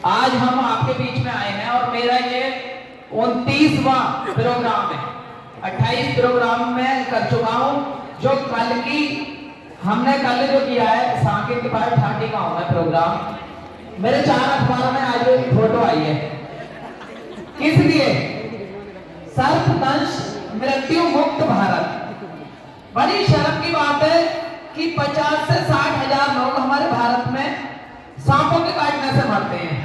आज हम आपके बीच में आए हैं और मेरा ये 29वां प्रोग्राम है। 28 प्रोग्राम में कर चुका हूं। जो कल की हमने कल जो किया है साकेत के बाद ठाटी का होगा प्रोग्राम। मेरे 4 अखबारों में आज एक फोटो आई है। किस लिए? सर्पदंश मृत्यु मुक्त भारत। बड़ी शर्म की बात है कि 50 से 60 हजार लोग हमारे भारत में सांपों के काटने से मरते हैं।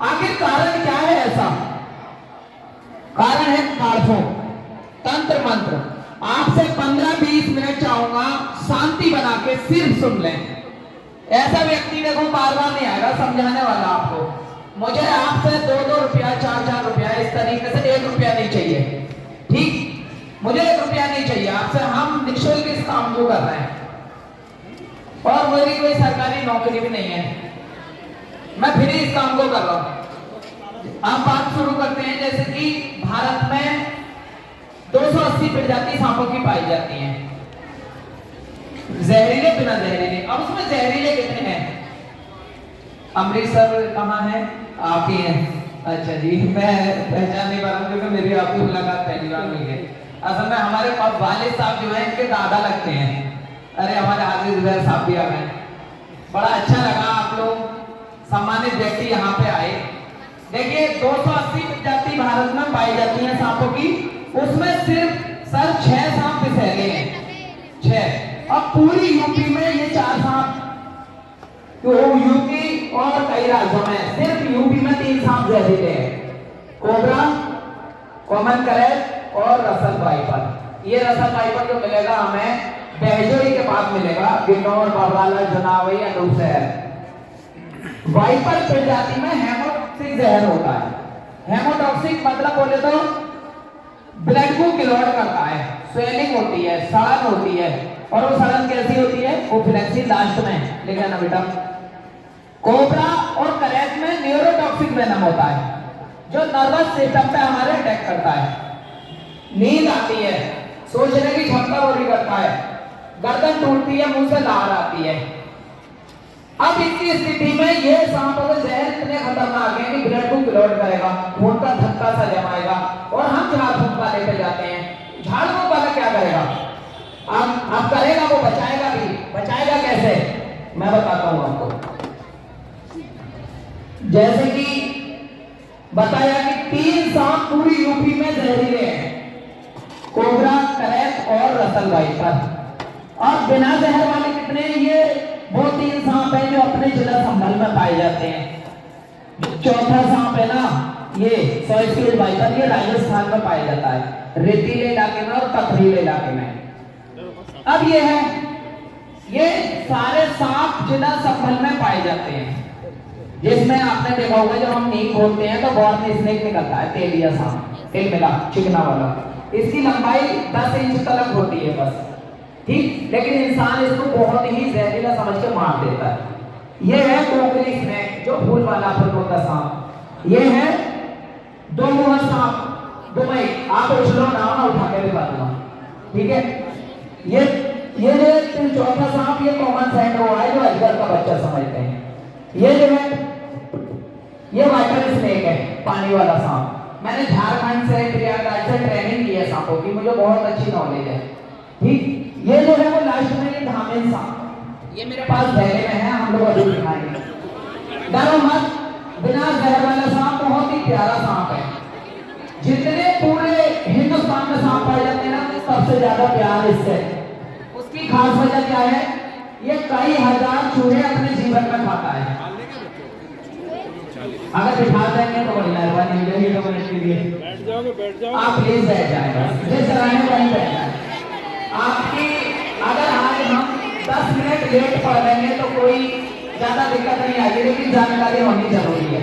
आखिर कारण क्या है? ऐसा कारण है कारफों, तंत्र मंत्र। आपसे 15-20 मिनट चाहूंगा शांति बना के सिर्फ सुन लें। ऐसा व्यक्ति देखो बार बार नहीं आएगा समझाने वाला आपको। मुझे आपसे 2-2 रुपया 4-4 रुपया इस तरीके से 1 रुपया नहीं चाहिए। ठीक, मुझे 1 रुपया नहीं चाहिए आपसे। हम निःशुल्क इस काम को कर रहे हैं और मेरी कोई सरकारी नौकरी भी नहीं है। मैं फ्री इस काम को कर रहा हूं। आप बात शुरू करते हैं। जैसे कि भारत में 280 प्रजाति सांपों की पाई जाती हैं, जहरीले बिना जहरीले। अब उसमें जहरीले कितने हैं? अमृतसर कहाँ है? आप ही हैं। अच्छा जी, मैं पहचान नहीं पा रहा हूँ क्योंकि मेरी आपकी मुलाकात पहली बार हुई है। असल में हमारे वालिद साहब जो है इनके दादा लगते हैं। अरे हमारे हाजिर जुबैर साहब भी आ गए। बड़ा अच्छा लगा आप लोग सम्मानित व्यक्ति यहाँ पे आए। देखिए 280 प्रजाति भारत में पाई जाती है सांपों की। उसमें सिर्फ सर 6 सांप बिसेरे हैं, 6। अब पूरी यूपी में ये 4 सांप, तो यूपी और कई राज्यों में सिर्फ यूपी में 3 सांप जहरीले हैं। कोबरा, कॉमन करेट और रसल वाइपर। ये रसल वाइपर जो मिलेगा हमें बहजोई के बाद मिलेगा, गिन्नौर, बरवाला, जनावई, अनूपशहर। वाइपर प्रजाति में हेमोटॉक्सिक जहर होता है। हेमोटॉक्सिक मतलब बोले तो ब्लड को क्लॉट करता है, स्वेलिंग होती है, सड़न होती है। और वो सड़न कैसी होती है? वो फ्लेक्सी लास्ट में लिखा ना बेटा। कोबरा और करेट में न्यूरोटॉक्सिक वेनम होता है जो नर्वस सिस्टम पे हमारे अटैक करता है। नींद आती है, सोचने की क्षमता पूरी करता है, गर्दन टूटती है, मुंह से लार आती है। अब इस स्थिति में ये सांपों के जहर इतने खतरनाक हैं कि ब्लड को क्लॉट करेगा, खून का धक्का सा जमाएगा और हम झाड़ फूंक का लेके जाते हैं। झाड़ फूंक वाला क्या करेगा? अब करेगा, वो बचाएगा भी। बचाएगा कैसे? मैं बताता हूं आपको। जैसे कि बताया कि 3 सांप पूरी यूपी में जहरीले हैं, कोबरा, करेट और रसल वाइपर। और बिना जहर वाले कितने हैं? ये वो 3 सांप हैं जो अपने जिला संभल में पाए जाते हैं। चौथा सांप है ना ये सॉइल वाइपर, ये राजस्थान में पाया जाता है, रेतीले इलाके में और पथरीले इलाके में। अब ये है, ये सारे सांप जिला संभल में पाए जाते हैं, जिसमें आपने देखा होगा जब हम नींद खोलते हैं तो बॉर्न स्नेक निकलता है, तेलिया सांप, तिलमिला, चिकना वाला। इसकी लंबाई 10 इंच तक होती है बस, ठीक। लेकिन इंसान इसको बहुत ही जहरीला समझ के मार देता है। ये है कोकरी स्नेक जो फूल वाला फूलों का सांप। ये है 2 मुंह सांप, दुबई। आप उछलो ना उठा के भी बात, ठीक है। ये जो चौथा सांप ये कॉमन सैंड्रो है जो अजगर का बच्चा समझते हैं। ये जो है ये वाइपर स्नेक है, पानी वाला सांप। मैंने झारखंड से, प्रयागराज से ट्रेनिंग की है सांपों की, मुझे बहुत अच्छी नॉलेज है, ठीक। ये जो है वो लास्ट में ये धामिन सांप, ये मेरे पास थैले में है, हम लोग अभी दिखाएंगे। डरो मत, बिना जहर वाला सांप बहुत ही प्यारा सांप है। जितने पूरे हिंदुस्तान में सांप पाए जाते हैं ना, सबसे ज्यादा प्यार इससे। उसकी खास वजह क्या है? ये कई हजार चूहे अपने जीवन में खाता है। अगर बिठा देंगे तो बड़ी मेहरबानी होगी। 2 मिनट के लिए बैठ जाओ, आप प्लीज बैठ जाएगा, जिस तरह वहीं बैठ जाए। आपकी अगर आज हम 10 मिनट लेट पढ़ लेंगे तो कोई ज्यादा दिक्कत नहीं आएगी, लेकिन जानकारी होनी जरूरी है।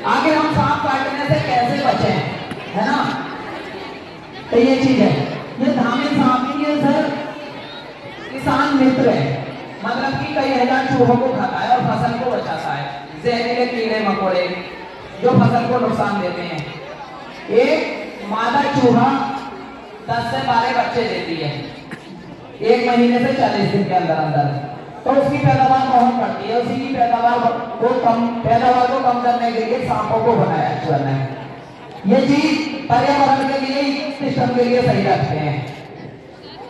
आगे हम सांप काटने से कैसे बचें, है ना? तो ये चीज है। ये धामिन सांप ये सर किसान मित्र है, मतलब कि कई हजार चूहों को खाता है और फसल को बचाता है। जहरीले कीड़े मकोड़े जो फसल को नुकसान देते हैं। एक मादा चूहा 10 से 12 बच्चे देती है 1 महीने से 40 दिन के अंदर अंदर। तो उसकी पैदावार बहुत बढ़ती है। उसी की पैदावार को कम करने के लिए सांपों को बनाया ईश्वर ने। ये चीज पर्यावरण के लिए, सिस्टम के लिए सही रखते हैं।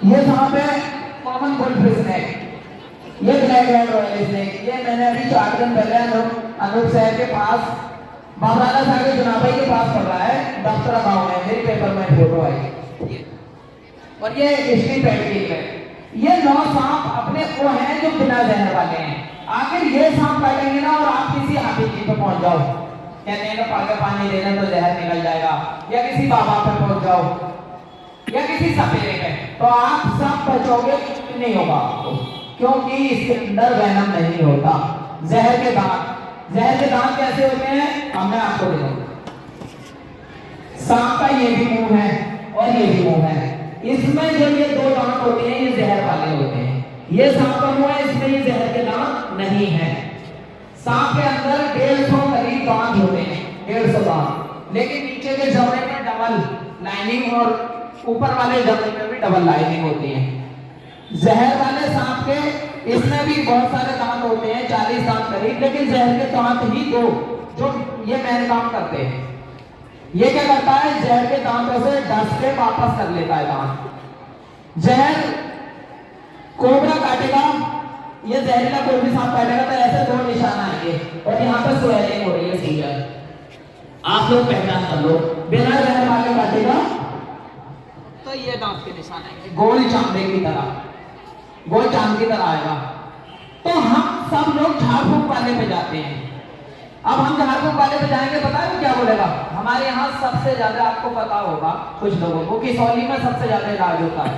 ये सांप है कॉमन गोल्डफिश स्नेक, ये ब्लैक हैंड रॉयल स्नेक। ये मैंने अभी 4 दिन पहले अनूप शहर के पास बाबराना सागर चुनावी के पास पढ़ रहा है, दफ्तर गांव में, मेरी पेपर में फोटो आई। और ये हिस्ट्री पेंटिंग है। ये 9 सांप अपने वो हैं जो बिना जहर वाले हैं। आखिर ये सांप काटेंगे ना और आप किसी हाथी पे पहुंच जाओ, कहते हैं पाके पानी देना तो जहर निकल जाएगा, या किसी बाबा पे पहुंच जाओ या किसी सपेरे पे, तो आप सब बचोगे नहीं होगा आपको, क्योंकि इसके अंदर वेनम नहीं होता। जहर के दांत कैसे होते हैं अब मैं आपको दिखाऊंगा। सांप का ये भी मुंह है और ये भी मुंह है। इसमें जो ये 2 दांत होते हैं ये जहर वाले होते हैं। ये सांप का मुंह है, इसमें ये जहर के दांत नहीं है। सांप के अंदर 150 करीब दांत होते हैं, 150 दांत, लेकिन नीचे के जबड़े में डबल लाइनिंग और ऊपर वाले जबड़े में भी डबल लाइनिंग होती है। जहर वाले सांप के इसमें भी बहुत सारे दांत होते हैं, 40 दांत करीब, लेकिन जहर के दांत ही 2 जो ये मेन काम करते हैं। ये क्या करता है, जहर के दांतों से डस के वापस कर लेता है दांत। जहर कोबरा काटेगा, ये जहरीला कोई भी सांप काटेगा तो ऐसे 2 निशान आएंगे और यहाँ पे स्वेलिंग हो रही है सीजर, आप लोग पहचान कर लो। बिना जहर वाले काटेगा तो ये दांत के निशान आएंगे, गोल चांदे की तरह, गोल चांद की तरह आएगा। तो हम सब लोग झाड़ फूक वाले पे जाते हैं। अब हम झाड़ फूक वाले पे जाएंगे, पता है क्या बोलेगा, हमारे यहाँ सबसे ज्यादा, आपको पता होगा कुछ लोगों को, किसौली में सबसे ज्यादा इलाज होता है,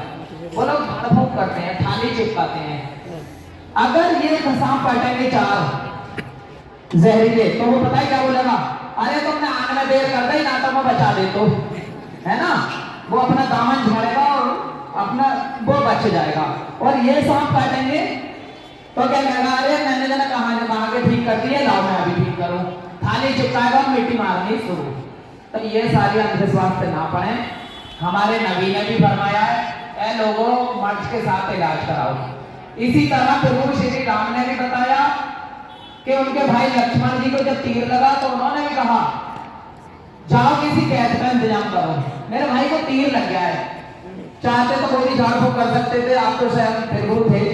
वो लोग झाड़ फूक करते हैं, थाली चिपकाते हैं। अगर ये सांप काटेंगे 4 जहरीले, तो वो पता है क्या बोलेगा, अरे तुमने आने में देर कर दी ना, तो मैं बचा दे, तो है ना, वो अपना दामन झाड़ेगा और अपना वो बच जाएगा। और ये सांप काटेंगे तो क्या कहेगा, अरे मैंने जना कहा के ठीक कर दिए, लाओ मैं अभी ठीक करूं, थाली चिपकाएगा और मिट्टी मारनी शुरू। तो ये सारी अंधविश्वास से ना पड़े। हमारे नबी ने भी फरमाया है, ऐ लोगों मर्द के साथ इलाज कराओ। इसी तरह प्रभु श्री राम ने भी बताया कि उनके भाई लक्ष्मण जी को जब तीर लगा तो उन्होंने भी कहा, जाओ किसी कैद का इंतजाम करो, मेरे भाई को तीर लग गया है। चाहते तो कोई झाड़ फूक कर सकते थे, आप तो शायद फिर थे,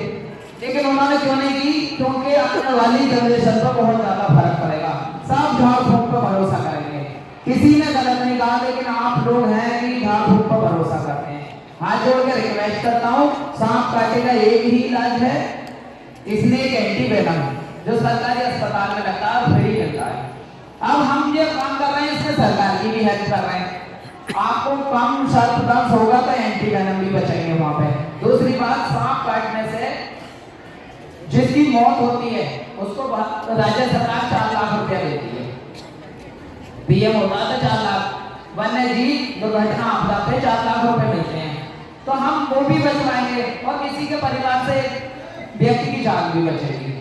लेकिन उन्होंने क्यों नहीं की, क्योंकि आने वाली जनरेशन पर बहुत ज्यादा फर्क पड़ेगा। सब झाड़ फूक पर भरोसा करेंगे, किसी ने गलत नहीं कहा, लेकिन आप लोग हैं कि झाड़ फूक पर भरोसा करते हैं। हाथ जोड़ के रिक्वेस्ट करता हूँ, सांप काटे का एक ही इलाज है, इसलिए एक एंटीवेनम जो सरकारी अस्पताल में लगता है, फ्री मिलता है। अब हम ये काम कर रहे हैं, इसमें सरकार की भी हेल्प कर रहे हैं। आपको कम शर्त दंश होगा तो एंटीवेनम भी बचेंगे वहां पे। दूसरी बात, सांप काटने से जिसकी मौत होती है उसको राज्य सरकार 4 लाख रुपया देती है। पीएम होता था 4 लाख, वन्य जीव दुर्घटना आपदा पे 4 लाख रुपए मिलते हैं, तो हम वो भी बचवाएंगे और किसी के परिवार से व्यक्ति की जान भी बचेगी।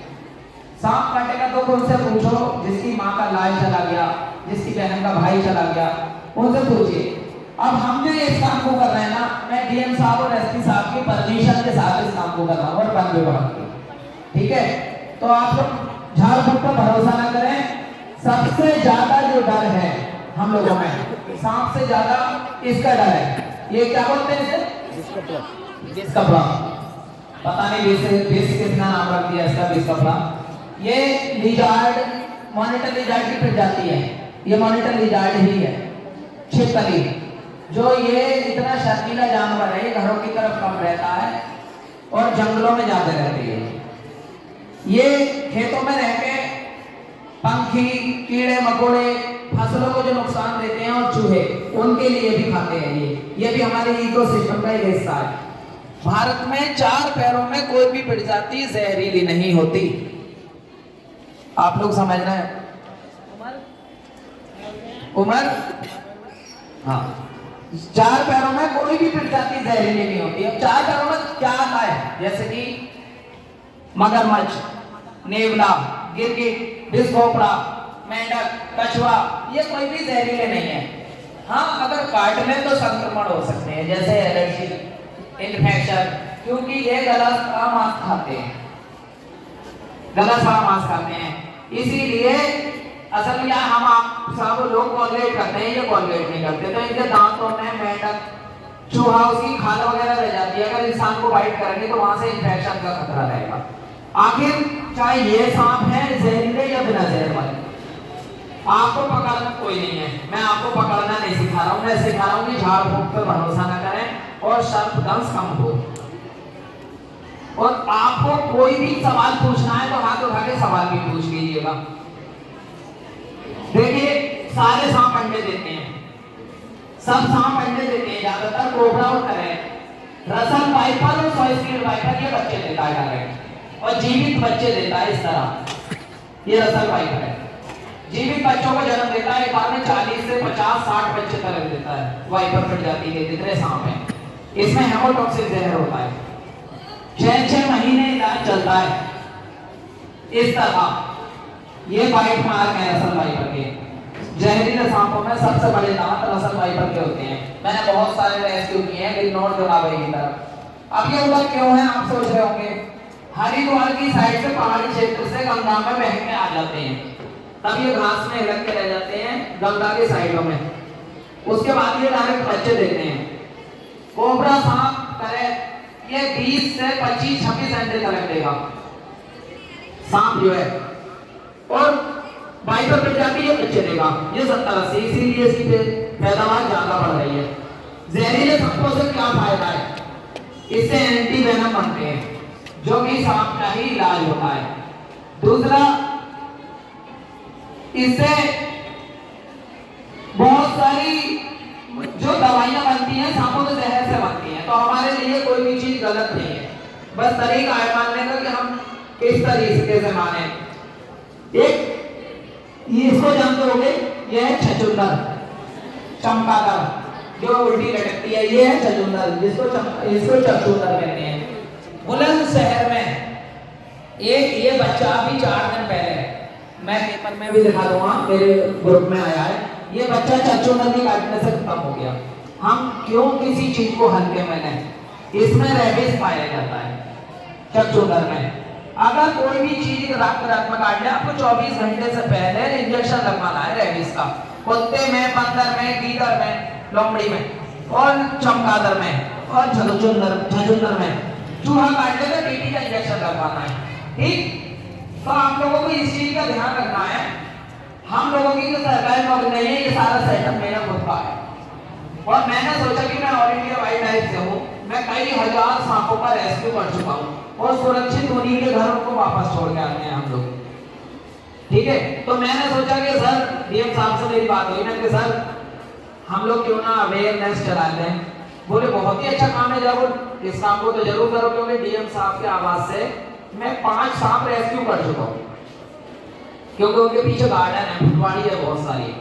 सांप काटेगा तो उनसे पूछो, जिसकी माँ का लाल चला गया, जिसकी बहन का भाई चला गया, उनसे पूछिए। अब हम जो इस काम को कर रहे हैं ना, मैं डीएम साहब और एसपी साहब की परमिशन के साथ इस काम को कर रहा हूँ और वन विभाग की, ठीक है। तो आप लोग झाड़ फूक पर भरोसा ना करें। सबसे ज्यादा जो डर है हम लोगों में, सांप से ज्यादा इसका डर है। ये क्या बोलते हैं इसे, विष कपड़ा, पता नहीं विष कितना नाम रख दिया इसका, विष कपड़ा। ये लिजार्ड, मॉनिटर लिजार्ड की प्रजाति है, ये मॉनिटर लिजार्ड ही है, छिपकली, जो ये इतना शर्मीला जानवर है, घरों की तरफ कम रहता है और जंगलों में ज्यादा रहती है। ये खेतों में रह के पंखी, कीड़े मकोड़े, फसलों को जो नुकसान देते हैं और चूहे, उनके लिए भी खाते हैं। ये भी हमारे इकोसिस्टम का एक हिस्सा है। भारत में 4 पैरों में कोई भी प्रजाति जहरीली नहीं होती, आप लोग समझ रहे हैं। उमर, हाँ, 4 पैरों में कोई भी प्रजाति जहरीली नहीं होती। अब 4 पैरों में क्या आता है, जैसे कि मगरमच्छ, नेवला, गिरगिट, बिस्कोपड़ा, मेंढक, कछुआ, ये कोई भी जहरीले नहीं है। हाँ, अगर काट लें तो संक्रमण हो सकते हैं, जैसे एलर्जी, इन्फेक्शन, क्योंकि ये गला का मांस खाते हैं। गलत परामर्श करते हैं। इसीलिए असल में क्या हम आप सब लोग कॉलगेट करते हैं, ये कॉलगेट नहीं करते, तो इनके दांतों में मेंढक चूहा उसकी खाल वगैरह रह जाती है, अगर इंसान को बाइट करेंगे तो वहां से इन्फेक्शन का खतरा रहेगा। आखिर चाहे ये सांप है जहरीले या बिना जहर वाले, आपको पकड़ना कोई नहीं है, मैं आपको पकड़ना नहीं सिखा रहा हूँ, मैं सिखा रहा हूँ कि झाड़ फूंक पर भरोसा न करें और सर्पदंश कम हो। और आपको कोई भी सवाल पूछना है तो हाथ उठा के सवाल भी पूछ लीजिएगा। देखिए सारे सांप अंडे देते हैं, सब सांप अंडे देते हैं, ज्यादातर कोबरा और करेक्ट, रसल वाइपर और सॉइस्किल वाइपर ये बच्चे देता है डायरेक्ट, और जीवित बच्चे देता है इस तरह, ये रसल वाइपर है, जीवित बच्चों को जन्म देता है, एक बार में 40 से 50-60 बच्चे तक देता है वाइपर प्रजाति के जितने सांप हैं। इसमें हेमोटॉक्सिक जहर होता है, 6-6 महीने इलाज चलता है इस तरह। ये बाइट मार्क है रसल वाइपर के। जहरीले सांपों में सबसे बड़े दांत रसल वाइपर के होते हैं। मैंने बहुत सारे रेस्क्यू किए हैं गिरनौर जोराबरी की तरफ। अब ये उधर क्यों है आप सोच रहे होंगे, हरिद्वार की साइड से पहाड़ी क्षेत्र से गंगा में बह के आ जाते हैं, तब ये घास में हिलक के रह जाते हैं गंगा के साइडों में, उसके बाद ये डायरेक्ट बच्चे देते हैं। कोबरा सांप करे ये 20 से 25-26 अंडे तक देगा सांप जो है, और वाइपर प्रजाति ये बच्चे देगा, ये 70-80, इसीलिए इसकी पैदावार ज्यादा बढ़ रही है। जहरीले सांपों से क्या फायदा है, इससे एंटी वेनम बनते हैं जो कि सांप का ही इलाज होता है। दूसरा, इससे बहुत सारी जो दवाइयां बनती हैं सांपों के जहर से बनती हैं, तो हमारे लिए कोई भी चीज गलत नहीं है, बस तरीका है मानने का कि हम किस तरीके से माने। एक ये इसको जानते होंगे, ये है छछूंदर, चमगादड़ जो उल्टी लटकती है, ये है छछूंदर जिसको इसको छछूंदर कहते हैं। बुलंदशहर में एक ये बच्चा अभी 4 दिन पहले, मैं पेपर में भी दिखा दूंगा, मेरे ग्रुप में आया है, ये बच्चा छछूंदर के काटने से खत्म हो गया। हम क्यों किसी चीज को हल्के में लें, इसमें रेबिस पाया जाता है छछूंदर में। अगर कोई भी चीज रात में काट ले, आपको 24 घंटे से पहले इंजेक्शन लगवाना है रेबिस का, कुत्ते में, बंदर में, गीदड़ में, लोमड़ी में और चमगादड़ में और छछूंदर में। चूहा काट ले तो टीटी का इंजेक्शन लगवाना है, ठीक। तो आप लोगों को इस चीज का ध्यान रखना है। हम लोगों की तो सरकारी नौकरी नहीं है, ये सारा सेटअप मेरा खुद का है, और मैंने सोचा कि मैं ऑल इंडिया वाइल्ड लाइफ से हूँ, मैं कई हजार सांपों का रेस्क्यू कर चुका हूँ और सुरक्षित उन्हीं के घर उनको वापस छोड़ के आते हैं हम लोग, ठीक है। तो मैंने सोचा कि सर डीएम साहब से मेरी बात हुई ना कि सर हम लोग क्यों ना अवेयरनेस चलाते हैं। बोले बहुत ही अच्छा काम है, जरूर इस काम को तो जरूर करो, क्योंकि डीएम साहब के आवाज से मैं 5 सांप रेस्क्यू कर चुका हूँ, क्योंकि उनके पीछे गार्डन है, फुटवाड़ी है बहुत सारी,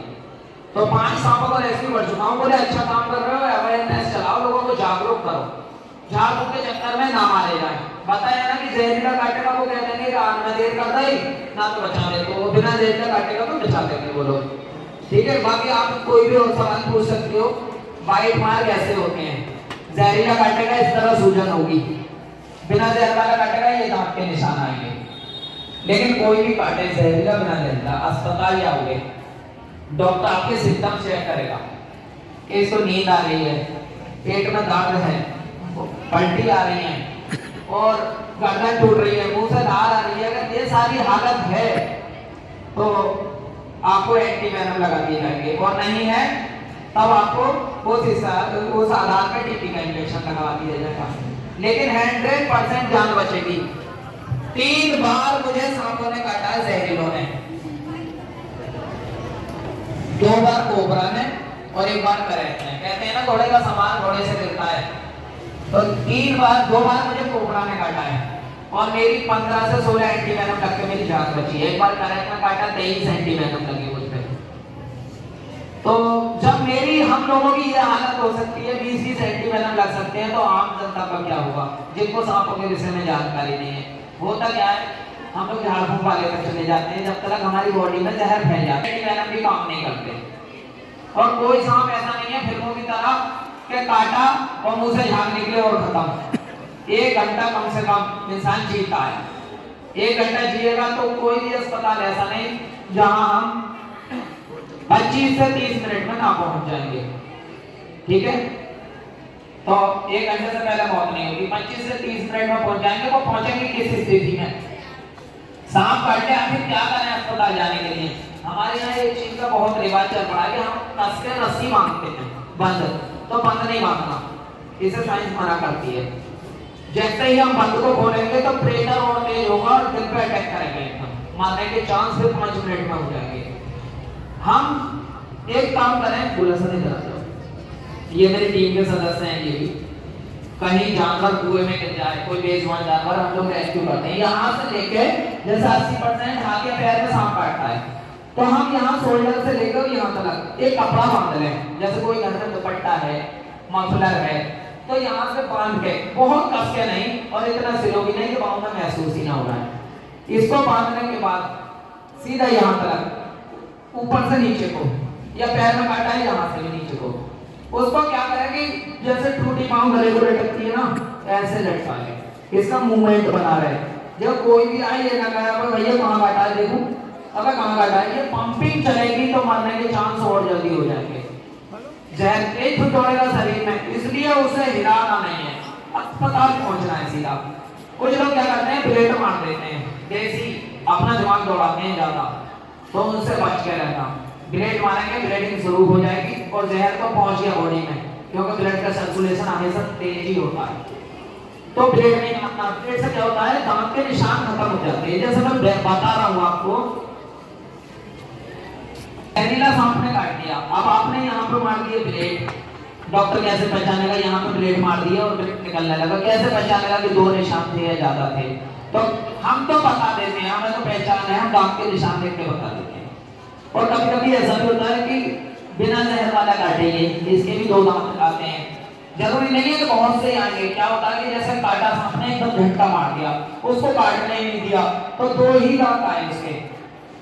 तो 5 सांपों को रेस्क्यू कर चुका हूँ। बोले अच्छा काम कर रहे हो, अवेयरनेस चलाओ, लोगों को जागरूक करो, झाड़ फूंक के चक्कर में ना मारे जाए। बताया ना कि जहरीला काटेगा वो कहते हैं ना देर करता ही ना तो बचा ले, तो बिना जहरीला काटेगा तो बचा देंगे वो लोग, ठीक है। बाकी आप कोई भी और सवाल पूछ सकते हो। बाइट मार कैसे होते हैं, जहरीला काटेगा इस तरह सूजन होगी, बिना जहर वाला काटेगा ये दांत के निशान आएंगे। लेकिन कोई भी काटे जहरीला बिना जहरीला, अस्पताल जाओगे, डॉक्टर आपके सिम्टम चेक करेगा कि इसको नींद आ रही है, पेट में दर्द है, पलटी आ रही है और गर्दन टूट रही है, मुंह से धार आ रही है, अगर ये सारी हालत है तो आपको एंटी वेनम लगा दिए जाएंगे, और नहीं है तब आपको उस आधार पर टीटी का इंजेक्शन लगवा दिया जाएगा। लेकिन 100% जान बचेगी। 3 बार मुझे सांपों ने काटा है, जहरीलों ने, 2 बार कोबरा ने और 1 बार करेक्ट ने। कहते हैं ना घोड़े का सामान घोड़े से गिरता है, तो 2 बार मुझे कोबरा ने काटा है और मेरी 15 से 16 एंटी वेनम लग के मेरी जान बची है। 1 बार करेक्ट में काटा, 23 एंटी वेनम लगी मुझ पे। तो जब मेरी हम लोगों की ये हालत हो सकती है, 20-20 एंटी वेनम लग सकते हैं, तो आम जनता का क्या होगा जिनको सांपों के विषय में जानकारी नहीं है। होता क्या है, हम लोग झाड़ फूंक वाले तक चले जाते हैं, जब तक हमारी बॉडी में जहर फैल जाता है, एंटी वेनम भी काम नहीं करते। और कोई सांप ऐसा नहीं है फिल्मों की तरह के काटा और मुंह से झाग निकले और खत्म। 1 घंटा कम से कम इंसान जीता है, 1 घंटा जिएगा तो कोई भी अस्पताल ऐसा नहीं जहां हम 25 से 30 मिनट में ना पहुंच जाएंगे। ठीक है, तो 1 घंटे से पहले मौत नहीं होगी, 25 से 30 मिनट में पहुंच जाएंगे। वो पहुंचेंगे किस स्थिति में? सांप काट ले, आखिर क्या करें अस्पताल जाने के लिए? हमारे यहाँ एक चीज का बहुत रिवाज चल पड़ा है कि हम कस के रस्सी बांधते हैं, बंद तो बंद नहीं बांधना, इसे साइंस मना करती है। जैसे ही हम बंद को खोलेंगे तो प्रेशर और तेज होगा और दिल पे अटैक करेंगे, मारने के चांस सिर्फ 5 मिनट में हो जाएंगे। हम एक काम करें, बुलसन नहीं करा, ये मेरी टीम के सदस्य हैं, ये भी कहीं जानवर कुएं में गिर जाए, कोई बेजुबान जानवर, हम लोग रेस्क्यू करते हैं। यहाँ से लेके जैसे 80% हाथ या पैर में सांप काटता है, तो हम यहाँ शोल्डर से लेकर यहाँ तक एक कपड़ा बांध लें। जैसे कोई घर में दुपट्टा है, मफलर है, तो यहाँ से बांध के, बहुत कस के नहीं और इतना सिलो भी नहीं कि पाँव में महसूस ही ना हो रहा है। इसको बांधने के बाद सीधा यहाँ तक, ऊपर से नीचे को, या पैर में काटा है यहाँ से भी नीचे को, उसको क्या करें कि जैसे टूटी पाँव गले को लटकती है ना, ऐसे लटका ले, इसका मूवमेंट बना रहे। जब कोई भी आए ये ना कहे भैया कहाँ काटा है, देखो अगर कहाँ काटा है, ये पंपिंग चलेगी तो मरने के चांस और जल्दी हो जाएंगे। जहर तेज दौड़ेगा शरीर में, इसलिए उसे हिलाना नहीं है, अस्पताल पहुंचना है सीधा। कुछ लोग क्या करते हैं, ब्लेड मार देते हैं, देसी अपना दिमाग दौड़ाते हैं ज्यादा, तो उनसे बच के रहना। ब्लेड मारेंगे, ब्लीडिंग शुरू हो जाएगी और जहर तो पहुंच गया बॉडी में, क्योंकि ब्लड का सर्कुलेशन हमेशा तेज ही होता है। तो ब्लेड नहीं मारना। ब्लेड से क्या होता है, दांत के निशान खत्म हो जाते हैं। जैसे मैं बता रहा हूँ आपको, जहरीला सांप ने काट दिया, अब आपने यहाँ पे मार दिए ब्लेड, डॉक्टर कैसे पहचानेगा? यहाँ पे ब्लेड मार दिया और ब्लेड निकलने लगा, कैसे पहचानेगा कि 2 निशान थे या ज्यादा थे? तो हम तो बता देते हैं, हमें तो पहचान है, हम दांत के निशान देख के बता देते हैं। और कभी कभी ऐसा भी होता है कि बिना जहर वाला काटेंगे, इसके भी 2 दांत निकालते हैं, जरूरी नहीं है कि बहुत से आएंगे। क्या होता है कि जैसे काटा सांप ने एकदम झटका मार दिया, उसको काटने ही नहीं दिया, तो 2 ही दांत आए उसके,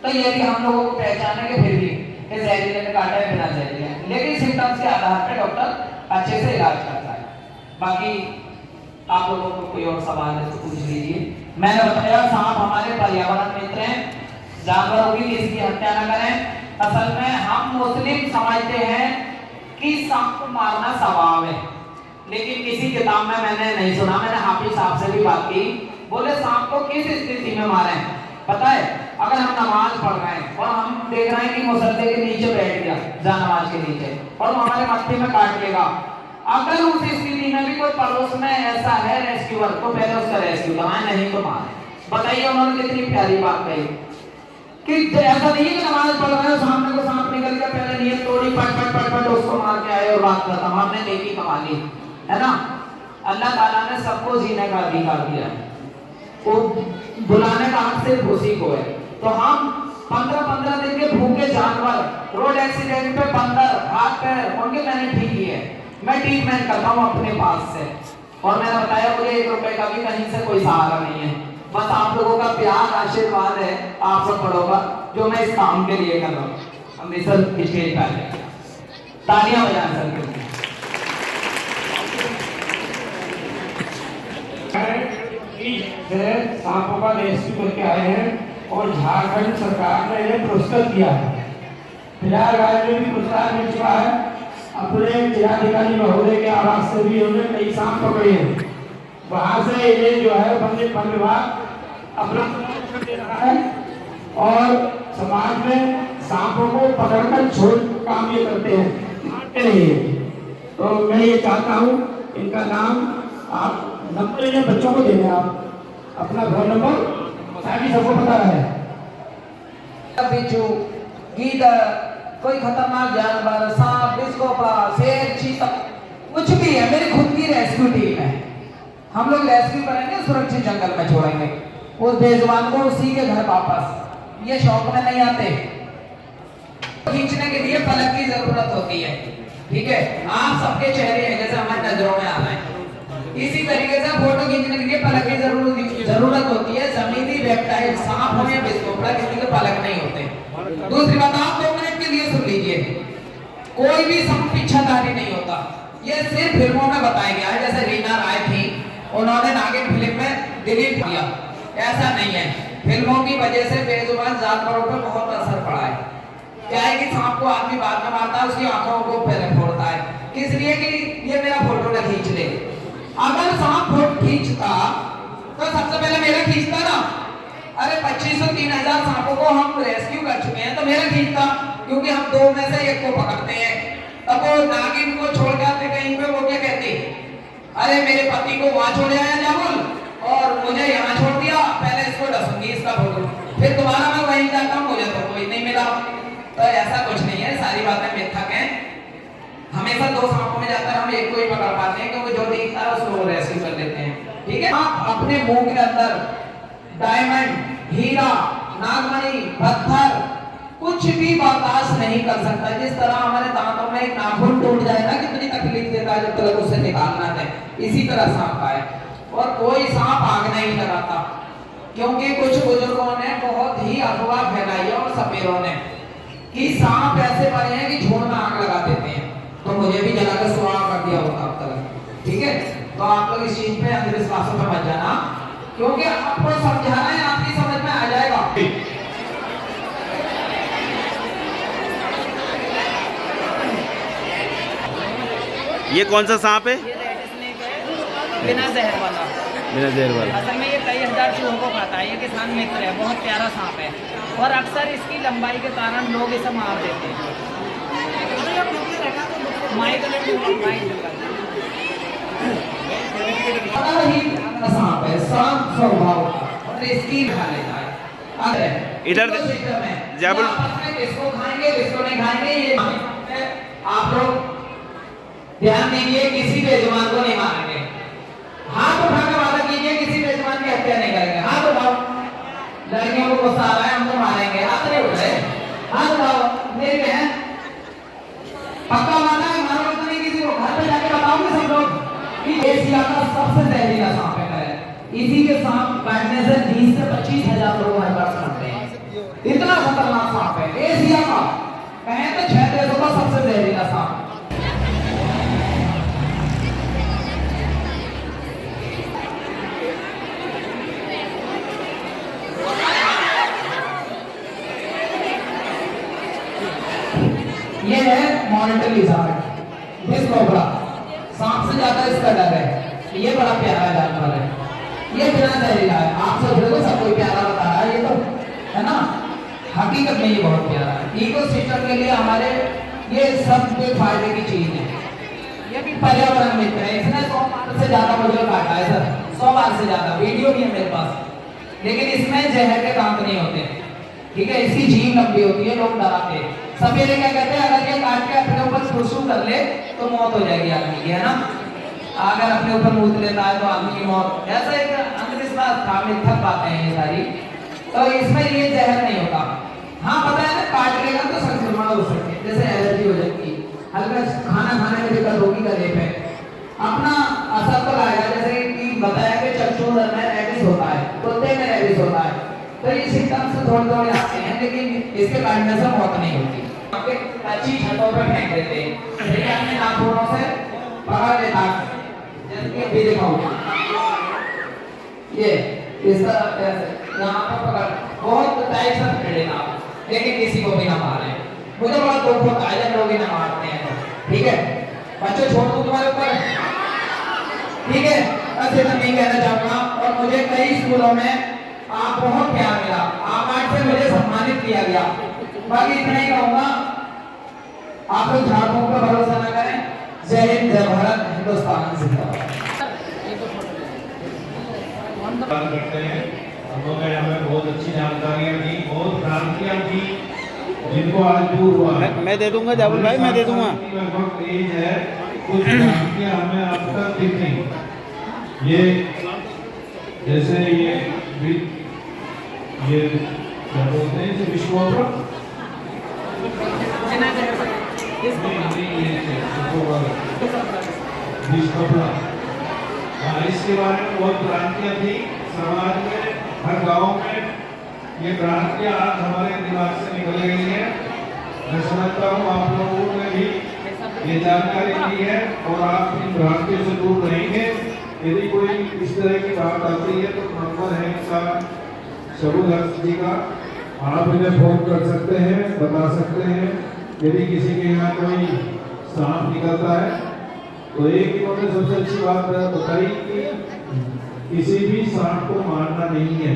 तो ये भी हम लोगों को पहचाने के फिर भी जहरीले ने काटा है बिना जहरीले, लेकिन सिम्टम्स के आधार पर डॉक्टर अच्छे से इलाज करता है। बाकी आप लोगों को कोई और सवाल है तो पूछ लीजिए। मैंने बताया सांप हमारे पर्यावरण मित्र हैं, जानवरों की किसी की हत्या न करें। असल में हम मुस्लिम समझते हैं कि सांप को मारना सवाब है, लेकिन किसी किताब में मैंने नहीं सुना, मैंने हाफिज साहब से भी बात की, बोले सांप को किस स्थिति में मारें? पता है, अगर हम नमाज पढ़ रहे हैं और हम देख रहे हैं कि मुसल्ले के नीचे बैठ गया, जानमाज के नीचे, और वो हमारे मत्थे में काट लेगा, अगर उस स्थिति में भी कोई पड़ोस में ऐसा है रेस्क्यूअर, तो पहले उसका रेस्क्यू कराएं, नहीं तो मारें। बताइए उन्होंने कितनी प्यारी बात कही कि ऐसा नहीं है कि नमाज पढ़ रहे हो, सामने को सांप निकल गया, पहले नीयत तोड़ी, पट पट पट पट उसको मार के आए और बात खत्म, हमने नेकी कमा ली, है ना? अल्लाह ताला ने सबको जीने का अधिकार दिया है, वो बुलाने का हक सिर्फ उसी को है। तो हम 15-15 दिन के भूखे जानवर, रोड एक्सीडेंट पे 15 हाथ पैर उनके मैंने ठीक किए, मैं ट्रीटमेंट करता हूँ अपने पास से, और मैंने बताया मुझे 1 रुपए का भी कहीं से कोई सहारा नहीं है, बस आप लोगों का प्यार आशीर्वाद है, आप सब बड़ों का, जो मैं इस काम के लिए कर रहा हूँ। हम सर स्टेज पे तालियां बजाएं सर के लिए। सांपों का रेस्क्यू करके आए हैं और झारखंड सरकार ने इन्हें पुरस्कृत किया है। प्रयागराज में भी पुरस्कार मिल चुका है, अपने जिलाधिकारी महोदय के आवास से भी उन्होंने कई सांप पकड़े हैं, वहां से इन्हें जो है वन विभाग अपना दे रहा है और समाज में सांपों को पकड़कर छोड़ काम ये करते हैं, मारते नहीं है। तो मैं ये चाहता हूँ इनका नाम आप नंबर इन्हें बच्चों को देना, आप अपना फोन नंबर ताकि सबको पता रहे। बिच्छू, गीदड़, कोई खतरनाक जानवर, सांप, बिस्कोपा, शेर, चीता, कुछ भी है, मेरी खुद की रेस्क्यू टीम है। हम लोग रेस्क्यू करेंगे, सुरक्षित जंगल में छोड़ेंगे उस बेजुबान को उसी के घर वापस। ये शौक में नहीं आते, खींचने के लिए पलक की जरूरत होती है, ठीक है? आप सबके चेहरे हैं जैसे हमारी नजरों में आ रहे हैं, इसी तरीके से फोटो खींचने के लिए पलक की जरूरत होती है। जमीनी रेप्टाइल, सांप हो या बिस्कोपड़ा, किसी के पलक नहीं होते। दूसरी बात, आप 2 मिनट के लिए सुन लीजिए, कोई भी सांप पीछाधारी नहीं होता, ये सिर्फ फिल्मों में बताया गया है। जैसे रीना राय थी, उन्होंने नागिन फिल्म में डिलीट किया, ऐसा नहीं है। फिल्मों की वजह से बेजुबान जानवरों पर बहुत असर पड़ा है। क्या है कि सांप को आदमी बाद में मारता है, उसकी आंखों को पहले फोड़ता है, किस लिए कि ये मेरा फोटो ना खींच ले। अगर सांप फोटो खींचता तो सबसे पहले मेरा खींचता ना। अरे 2500-3000 सांपों को हम रेस्क्यू कर चुके हैं, तो मेरा खींचता, क्योंकि हम 2 में से 1 को पकड़ते हैं। तब वो नागिन को छोड़ के आते कहीं पे, वो क्या कहती, अरे मेरे पति को वहां छोड़ आया जामुल और मुझे यहाँ छोड़ दिया, पहले इसको डसूंगी इसका फोटो, फिर दोबारा मैं वहीं जाता हूँ, मुझे तो कोई नहीं मिला। तो ऐसा कुछ नहीं है, सारी बातें मिथक हैं। हमेशा 2 सांपों में जाकर हम 1 को ही पकड़ पाते हैं, क्योंकि जो दिखता है उसको रेस्क्यू कर लेते हैं। ठीक है, आप अपने मुंह के अंदर डायमंड, हीरा, नागमणि, पत्थर कुछ भी बर्दाश्त नहीं कर सकता। जिस तरह हमारे दांतों में एक नाखून टूट जाए ना, कितनी तकलीफ देता है जब तक उसे निकालना है, इसी तरह सांप का है। और कोई सांप आग नहीं लगाता, क्योंकि कुछ बुजुर्गों ने बहुत ही अफवाह फैलाई है और सपेरों ने कि सांप ऐसे बने हैं कि झुंड में आग लगा देते हैं। तो मुझे भी जलाकर सुहा कर दिया होता अब तक। ठीक है, तो आप लोग इस चीज पे अंधविश्वासों पे मत जाना, क्योंकि आपको समझाना है, आपकी समझ में आ जाएगा। ये कौन सा सांप है? ये रेड स्नेक है, बिना जहर वाला। बिना जहर वाला। असल में ये कई हजार चूहों को खाता है, ये किसान मित्र है, बहुत प्यारा सांप है और अक्सर इसकी लंबाई के कारण लोग इसे मार देते हैं। माइक सांप है, सांप स्वभाव और इसकी खा लेता है। इधर जाबुल इसको खाएंगे, इसको नहीं खाएंगे, ये आप लोग ध्यान दीजिए, किसी बेजुबान को नहीं मारेंगे। हाथ उठाकर वादा कीजिए, किसी बेजुबान की हत्या नहीं करेंगे। हाथ उठाओ, लड़कियों को गुस्सा आ रहा है, हम तो मारेंगे, हाथ नहीं उठ रहे, हाथ उठाओ। मेरी बहन पक्का वादा है, मारोगे तो नहीं किसी को। घर पे जाके बताओगे सब लोग कि एशिया का सबसे जहरीला सांप है। इसी के सांप काटने से 20 से 25,000 लोग हर बार मरते हैं। इतना खतरनाक सांप है एशिया का, कहें तो 6 देशों का सबसे जहरीला सांप। ये है मॉनिटर लिजार्ड, दिस कोबरा। सांप से ज्यादा इसका डर है। ये बड़ा प्यारा जानवर है, ये बिना जहरीला है। आप सोच रहे हो सब कोई प्यारा बता रहा है, ये तो है ना, हकीकत में ये बहुत प्यारा है। इकोसिस्टम के लिए हमारे ये सब फायदे की चीज है। ये भी पर्यावरण मित्र है। इसने 100 बार से ज्यादा मुझे काटा है सर, 100 बार से ज्यादा, वीडियो भी है मेरे पास। लेकिन इसमें जहर के दांत नहीं होते। ठीक है, इसकी जीभ लंबी होती है, लोग डराते हैं। सपेरे क्या कहते हैं, अगर ये काट के अपने ऊपर सुरसू कर ले तो मौत हो जाएगी आदमी की, है ना। अगर अपने ऊपर मूत लेता है तो आदमी की मौत, ऐसा एक अंधविश्वास था, मिथक बातें हैं ये सारी। तो इसमें ये जहर नहीं होता। हाँ पता है ना, काट लेगा तो संक्रमण हो सकते हैं, जैसे एलर्जी हो जाती है, हल्का खाना खाने में दिक्कत होगी, गले पे अपना असर तो लाएगा। जैसे कि बताया कि चक्षु में रेबिस होता है, कुत्ते में रेबिस होता है, तो ये सिम्टम्स थोड़े आते हैं, लेकिन इसके काटने से मौत नहीं होती। अच्छी छतों पर फेंक देते हैं, लेकिन अपने नाखूनों से पकड़ लेता है, जैसे कि अभी दिखाऊंगा, ये इस तरह ऐसे यहाँ पर पकड़, बहुत टाइट से पकड़ेगा, लेकिन किसी को भी ना मारे। मुझे बड़ा दुख होता है जब लोग इन्हें मारते हैं तो। ठीक है बच्चे, छोड़ दूं तुम्हारे ऊपर, ठीक है। ऐसे मैं नहीं कहना चाहूंगा। और मुझे कई स्कूलों में आप बहुत प्यार मिला, अवार्ड से मुझे सम्मानित किया गया। बाकी इतना ही कहूंगा, आप लोग झाड़ू पर भरोसा न करें। जय हिंद, जय भारत, हिंदुस्तान जिंदाबाद। करते हैं, हम लोगों ने हमें बहुत अच्छी जानकारियां दी, बहुत क्रांतियां दी, जिनको आज दूर हुआ है। मैं दे दूंगा जाबुल भाई, मैं दे दूंगा। लगभग एज है, कुछ क्रांतियां हमें अब तक दिखी। ये जैसे ये क्या बोलते हैं, इसे विश्वकोबरा, विश्वकोबरा, इसके बारे में बहुत क्रांतियां थी समाज में, हर गांव में। ये क्रांतियां आज हमारे दिमाग से निकल गई है। मैं समझता हूँ आप लोगों ने भी ये जानकारी दी है और आप इन भ्रांतियों से दूर रहेंगे। यदि कोई इस तरह की बात आती है तो नंबर है इनका शबुल हक जी का, आप इन्हें फोन कर सकते हैं, बता सकते हैं। यदि किसी के यहाँ कोई सांप निकलता है तो एक इन्होंने सबसे अच्छी बात बताई कि किसी भी सांप को मारना नहीं है।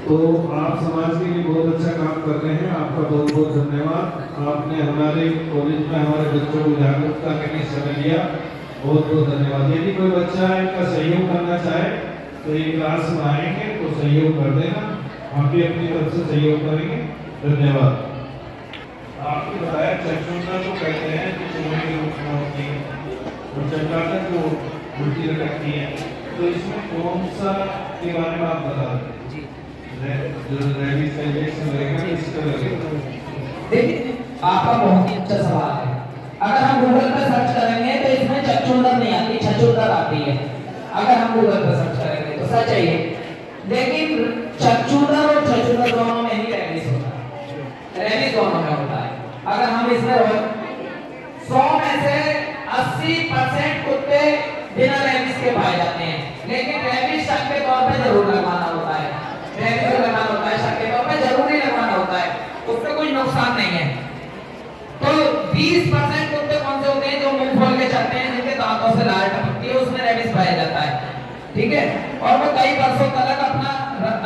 तो आप समाज के लिए बहुत अच्छा काम कर रहे हैं, आपका बहुत बहुत धन्यवाद। आपने हमारे कॉलेज में हमारे बच्चों को जागरूकता करने के समय लिया, बहुत बहुत धन्यवाद। यदि कोई बच्चा इनका सहयोग करना चाहे तो ये क्लास में आएंगे तो सहयोग कर देना, हम भी अपनी तरफ से सहयोग करेंगे। धन्यवाद। आपने बताया चक्षुता को कहते हैं कि चूहे के रूप में होती है और चंडाला जो उल्टी लटकती है, तो इसमें कौन सा के बारे में आप बता दें? जो रेबीज का इंजेक्शन लगेगा किसका लगेगा? देखिए आपका बहुत ही अच्छा सवाल है। अगर हम गूगल पर सर्च करेंगे तो इसमें चक्षुंदर नहीं आती, छछूंदर आती है। अगर हम गूगल पर सर्च करेंगे तो सच है ये, लेकिन चक्षुंदर और छछूंदर दोनों में ही रेबीज होता है, रेबीज दोनों में होता है। अगर हम इसमें 100 में से 80% कुत्ते बिना रेबीज के पाए जाते हैं, लेकिन रेबीज शक के तौर पे जरूर लगवाना होता है, रेबीज लगाना होता है, शक के तौर पे जरूरी लगवाना होता है, उससे कोई नुकसान नहीं है। तो 20% कुत्ते कौन से होते हैं जो मुंह खोल के चलते हैं, जिनके दांतों से लाल टपकती है, उसमें रेबीज पाया जाता है, ठीक है, और वो कई वर्षों तक अपना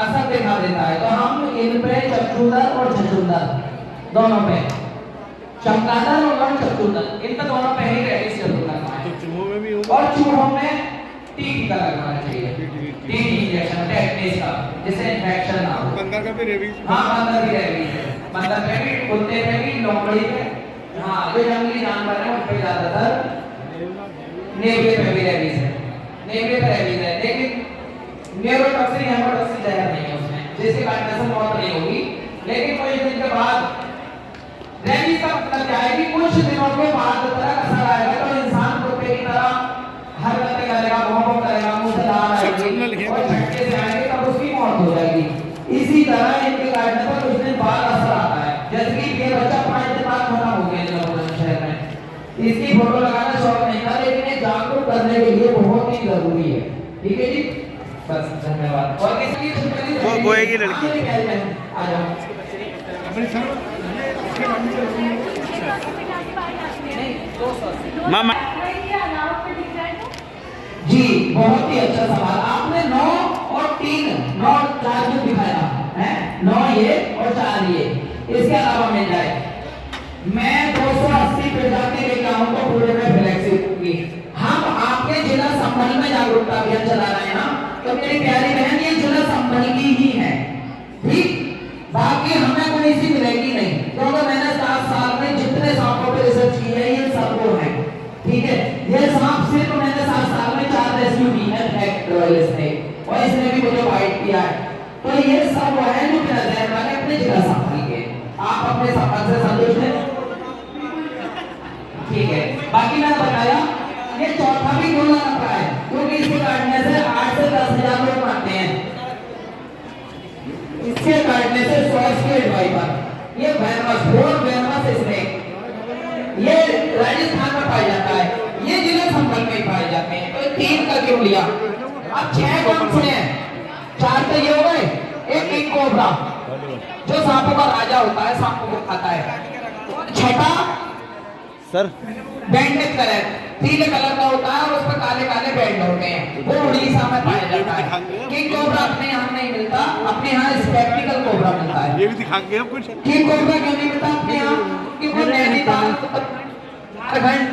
असर दिखा देता है। तो हम इन पे चक्षुंदर और छछूंदर दोनों पे, चमगादड़ और चक्षुंदर, इन पे दोनों पे ही रेबीज जरूर लगवाना है। चूहों में भी और चूहों में टीका लगवाना चाहिए, टीटी इंजेक्शन टेटनेस का, जिससे इन्फेक्शन ना हो। बंदर का भी रेबीज? हाँ बंदर भी रेबीज है, बंदर पे भी, कुत्ते पे भी, लोमड़ी पे, हाँ जो जंगली जानवर है उन पे ज्यादातर, नेवले पे भी रेबीज है, नेवले पे रेबीज है, लेकिन न्यूरोटॉक्सिन हेमोटॉक्सिन जहर नहीं है उसमें, जिससे काटने से मौत नहीं होगी। लेकिन कुछ दिन के बाद रेबीज का मतलब क्या है कि कुछ दिनों के बाद तरह असर आएगा, तो इंसान कुत्ते की तरह हरकतें करेगा, भौं-भौं करेगा, मुंह से लार आएगी और झटके से आएंगे, तब उसकी मौत हो जाएगी। इसी तरह इनके काटने पर कुछ दिन बाद असर आता है, जैसे कि ये बच्चा 5 दिन बाद खत्म हो गया शहर में। इसकी फोटो लगाना शौक नहीं था, लेकिन ये जागरूक करने के लिए बहुत ही जरूरी है, ठीक है जी, बस धन्यवाद। और किसी की वो बोएगी लड़की। आ जाओ। मामा जी बहुत ही अच्छा सवाल आपने। 9 और 3, 9 और 4 जो दिखाया है, 9 ये और 4 ये, इसके अलावा मिल जाए मैं 280 प्रजाति लेकर आऊं तो पूरे में फ्लेक्सिबल होगी। हम आपके जिला संभल में जागरूकता अभियान चला रहे हैं ना, तो मेरी प्यारी बहन ये जिला संभल की ही है, ठीक, बाकी हमें कोई सी मिलेगी नहीं, क्योंकि मैंने 7 साल में जितने सांपों पे रिसर्च की है ये सब वो है, ठीक है। ये सांप सिर्फ मैंने 7 साल में 4 रेस्क्यू की है से, और इसने भी मुझे फाइट किया है। तो ये सब वो है जो मेरा जहर वाले अपने जिला संभाल के, आप अपने संभाल से संतुष्ट हैं, ठीक है। बाकी मैंने बताया ये चौथा भी क्यों ना रखा है, क्योंकि इसके काटने से 8 से 10 हजार लोग मरते हैं, इसके काटने से स्वास्थ्य वाइपर, ये वेनस स्नेक, ये राजस्थान में पाया जाता है, ये जिला संभल में पाए जाते हैं। तो 3 का क्यों लिया? अब 6 कौन से हैं? 4 तो ये हो गए, एक किंग कोबरा जो सांपों का राजा होता है, सांपों को खाता है। 6ठा सर बैंडेड कलर, पीले कलर का होता है और उस पर काले काले बैंड होते हैं, वो उड़ीसा में पाया जाता है। किंग कोबरा अपने यहाँ नहीं मिलता, अपने यहाँ स्पेक्टिकल कोबरा मिलता है। ये भी दिखाएंगे हम कुछ। किंग कोबरा क्यों नहीं मिलता अपने यहाँ? क्योंकि नैनीताल, झारखंड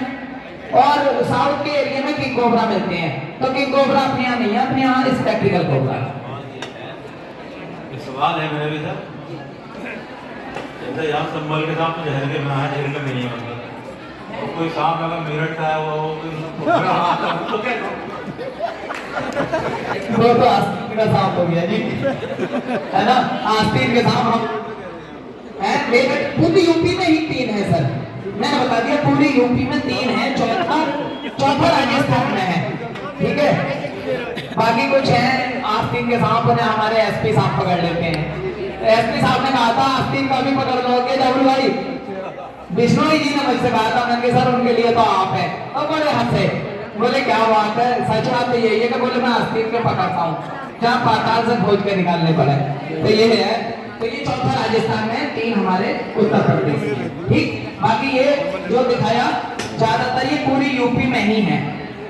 और साउथ के एरिया में किंग कोबरा मिलते हैं, तो किंग कोबरा अपने यहाँ नहीं है, अपने यहाँ स्पेक्टिकल कोबरा। सवाल है मेरे भी सर, जैसे यहाँ संभल के साथ जहर के में जहर के नहीं है, तो कोई सांप अगर मेरठ का है वो तो आस्तीन का सांप हो गया जी, है ना, आस्तीन के सांप हम है। लेकिन पूरी यूपी में ही 3 है सर, मैंने बता दिया पूरी यूपी में 3 है, चौथा राजस्थान में है, ठीक है। बाकी कुछ है आस्तीन के सांप, ने हमारे एसपी सांप पकड़ लेते हैं। एसपी साहब ने कहा था आस्तीन का भी पकड़ लोगे जबरू भाई, विष्णु जी ने मुझसे कहा था, मैंने सर उनके लिए तो आप है, और बड़े हंसे, बोले क्या बात है, सच बात तो यही है कि बोले मैं आस्तीन को पकड़ता हूँ जहाँ पाताल से खोज के निकालने पड़े। तो ये है, तो ये चौथा राजस्थान में, 3 हमारे उत्तर प्रदेश में। ठीक, बाकी ये जो दिखाया ज्यादातर ये पूरी यूपी में ही है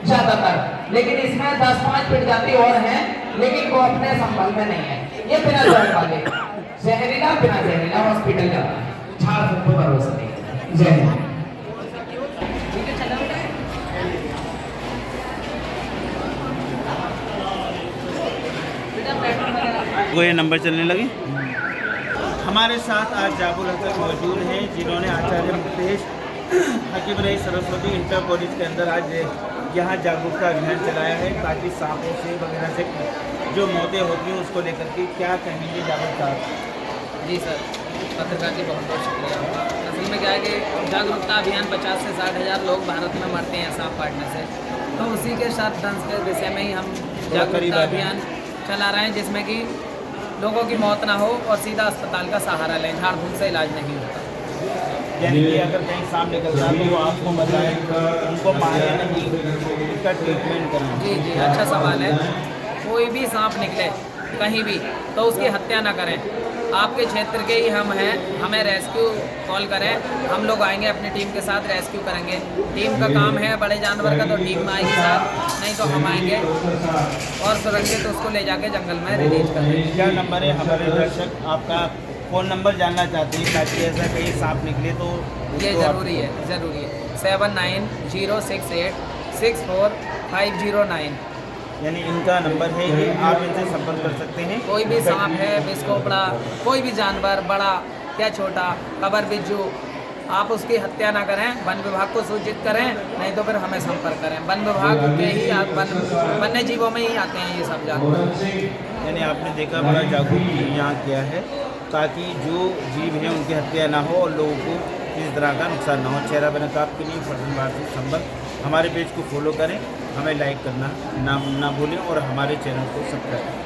ज्यादातर, लेकिन इसमें 10-5 प्रजाति और हैं, लेकिन वो अपने संबल में नहीं है। ये बिना जहर वाले, जहरीला बिना जहरीला हॉस्पिटल जाता है, झाड़ फूक को भरोसा नहीं। जय हिंद। वो ये नंबर चलने लगे। हमारे साथ आज जाबुल हसन मौजूद हैं, जिन्होंने आचार्य मुकेश हकीम रही सरस्वती इंटर कॉलेज के अंदर आज यहाँ जागरूकता अभियान चलाया है, ताकि सांपों से वगैरह से जो मौतें होती हैं उसको लेकर के क्या कहेंगे जागरूक साहब? जी सर, पत्रकार जी बहुत बहुत शुक्रिया। असल में क्या है कि जागरूकता अभियान 50 से 60 हज़ार लोग भारत में मरते हैं सांप काटने से, तो उसी के साथ दंश के विषय में ही हम जागरूकता अभियान चला रहे हैं, जिसमें कि लोगों की मौत ना हो और सीधा अस्पताल का सहारा लें, झाड़ फूक से इलाज नहीं होता। यानी कि अगर कहीं सांप निकलता है तो वो आपको बताएं, उनको मारे नहीं, उसका ट्रीटमेंट कराएं। जी जी, अच्छा सवाल है। कोई भी सांप निकले कहीं भी तो उसकी हत्या ना करें। आपके क्षेत्र के ही हम हैं, हमें रेस्क्यू कॉल करें, हम लोग आएंगे अपनी टीम के साथ, रेस्क्यू करेंगे। टीम का काम है बड़े जानवर का, तो टीम आएगी साथ, नहीं तो हम आएंगे और सुरक्षित उसको ले जाके जंगल में रिलीज करेंगे। क्या नंबर है? हमारे दर्शक आपका फ़ोन नंबर जानना चाहते हैं, ताकि ऐसा कहीं सांप निकले तो ये उसको ज़रूरी है, ज़रूरी है। 7906864509। यानी इनका नंबर है ये, आप इनसे संपर्क कर सकते हैं। कोई भी सांप है, बिस्कोपड़ा, कोई भी जानवर बड़ा या छोटा, कबर बिज्जू, आप उसकी हत्या ना करें, वन विभाग को सूचित करें, नहीं तो फिर हमें संपर्क करें। वन विभाग के ही वन्य जीवों में ही आते हैं ये सब जानवर। यानी आपने देखा बड़ा जागरूक यहाँ किया है, ताकि जो जीव हैं उनकी हत्या ना हो और लोगों को इस तरह का नुकसान ना हो। चेहरा बना आप के लिए फर्जनबार से संपर्क, हमारे पेज को फॉलो करें, हमें लाइक करना ना भूलें और हमारे चैनल को सब्सक्राइब करें।